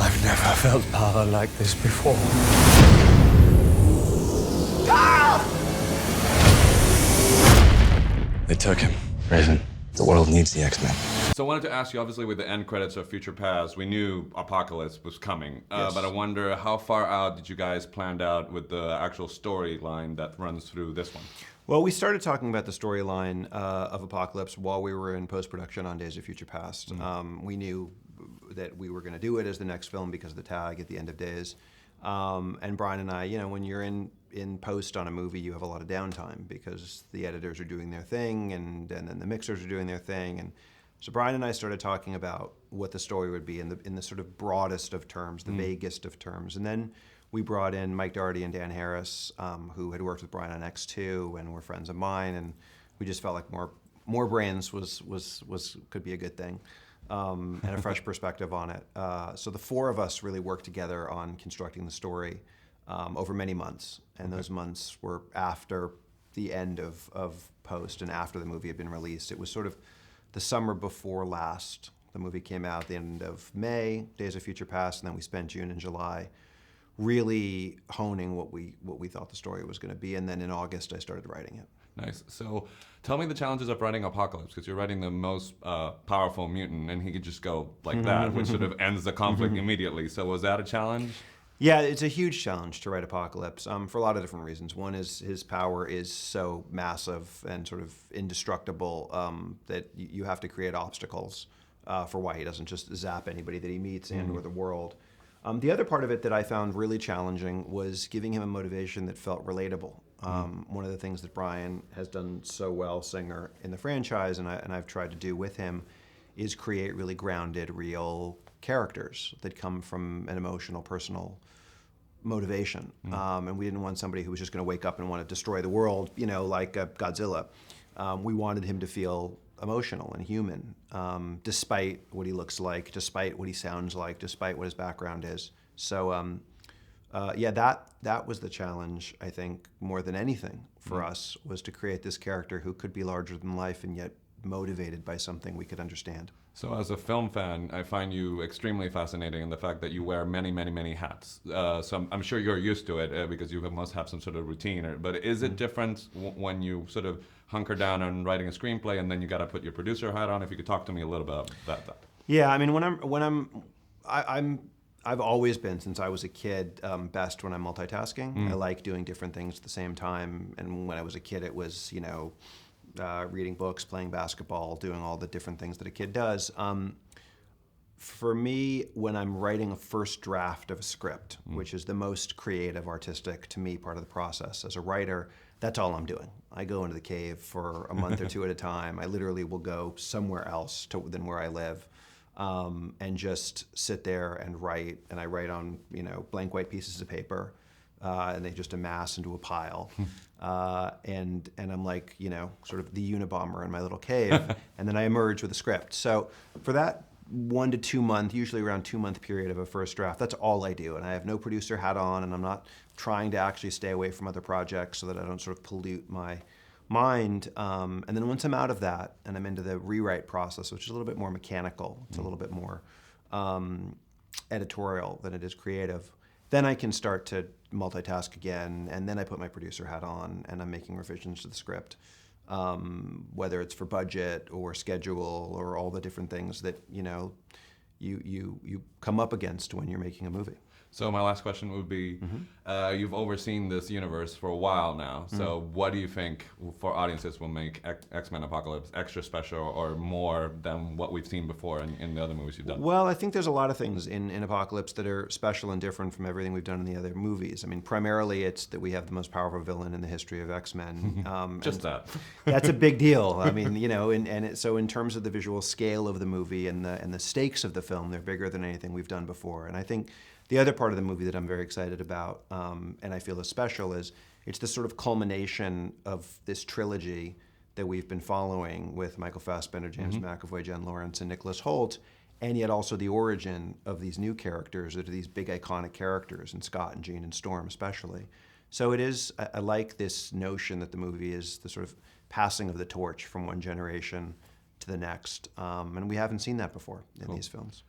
I've never felt power like this before. They took him. Raven, the world needs the X-Men. So I wanted to ask you, obviously with the end credits of Future Past, we knew Apocalypse was coming. Yes. But I wonder, how far out did you guys plan out with the actual storyline that runs through this one? Well, we started talking about the storyline of Apocalypse while we were in post-production on Days of Future Past. We knew that we were going to do it as the next film because of the tag at the end of Days. And Brian and I, you know, when you're in post on a movie, you have a lot of downtime because the editors are doing their thing and then the mixers are doing their thing. And so Brian and I started talking about what the story would be in the sort of broadest of terms, the vaguest of terms. And then we brought in Mike Doherty and Dan Harris, who had worked with Brian on X2 and were friends of mine, and we just felt like more brains could be a good thing, and a fresh perspective on it. So the four of us really worked together on constructing the story over many months, and those months were after the end of post and after the movie had been released. It was sort of the summer before last. The movie came out at the end of May, Days of Future Past, and then we spent June and July really honing what we thought the story was going to be, and then in August I started writing it. Nice. So tell me the challenges of writing Apocalypse, because you're writing the most powerful mutant, and he could just go like that, which sort of ends the conflict immediately. So was that a challenge? Yeah, it's a huge challenge to write Apocalypse for a lot of different reasons. One is his power is so massive and sort of indestructible that you have to create obstacles for why he doesn't just zap anybody that he meets and or the world. The other part of it that I found really challenging was giving him a motivation that felt relatable. One of the things that Brian has done so well, Singer, in the franchise, and I've tried to do with him, is create really grounded, real characters that come from an emotional, personal motivation. And we didn't want somebody who was just going to wake up and want to destroy the world, you know, like Godzilla. We wanted him to feel emotional and human, despite what he looks like, despite what he sounds like, despite what his background is. So yeah, that was the challenge, I think, more than anything for us, was to create this character who could be larger than life and yet motivated by something we could understand. So as a film fan, I find you extremely fascinating in the fact that you wear many, many, many hats. So I'm sure you're used to it because you must have some sort of routine. But is it different when you sort of hunker down on writing a screenplay and then you got to put your producer hat on? If you could talk to me a little bit about that. Yeah, I mean, I've always been, since I was a kid, best when I'm multitasking. I like doing different things at the same time. And when I was a kid, it was, you know, reading books, playing basketball, doing all the different things that a kid does. For me, when I'm writing a first draft of a script, which is the most creative, artistic, to me, part of the process as a writer, that's all I'm doing. I go into the cave for a month or two at a time. I literally will go somewhere else than where I live, and just sit there and write. And I write on, you know, blank white pieces of paper, and they just amass into a pile. And I'm like, you know, sort of the Unabomber in my little cave, and then I emerge with a script. So for that 1 to 2 month, usually around 2 month period of a first draft, that's all I do. And I have no producer hat on, and I'm not trying to actually stay away from other projects so that I don't sort of pollute my mind. And then once I'm out of that and I'm into the rewrite process, which is a little bit more mechanical, it's a little bit more editorial than it is creative, then I can start to multitask again, and then I put my producer hat on and I'm making revisions to the script, whether it's for budget or schedule or all the different things that, you know, you come up against when you're making a movie. So my last question would be, you've overseen this universe for a while now, so what do you think for audiences will make X-Men Apocalypse extra special or more than what we've seen before in the other movies you've done? Well, I think there's a lot of things in Apocalypse that are special and different from everything we've done in the other movies. I mean, primarily it's that we have the most powerful villain in the history of X-Men. Just that. That's a big deal. I mean, you know, so in terms of the visual scale of the movie and the stakes of the film, they're bigger than anything we've done before. And I think the other part of the movie that I'm very excited about, and I feel is special, is it's the sort of culmination of this trilogy that we've been following with Michael Fassbender, James McAvoy, Jen Lawrence, and Nicholas Hoult, and yet also the origin of these new characters, that are these big iconic characters, and Scott and Jean and Storm especially. So it is, I like this notion that the movie is the sort of passing of the torch from one generation to the next, and we haven't seen that before in these films.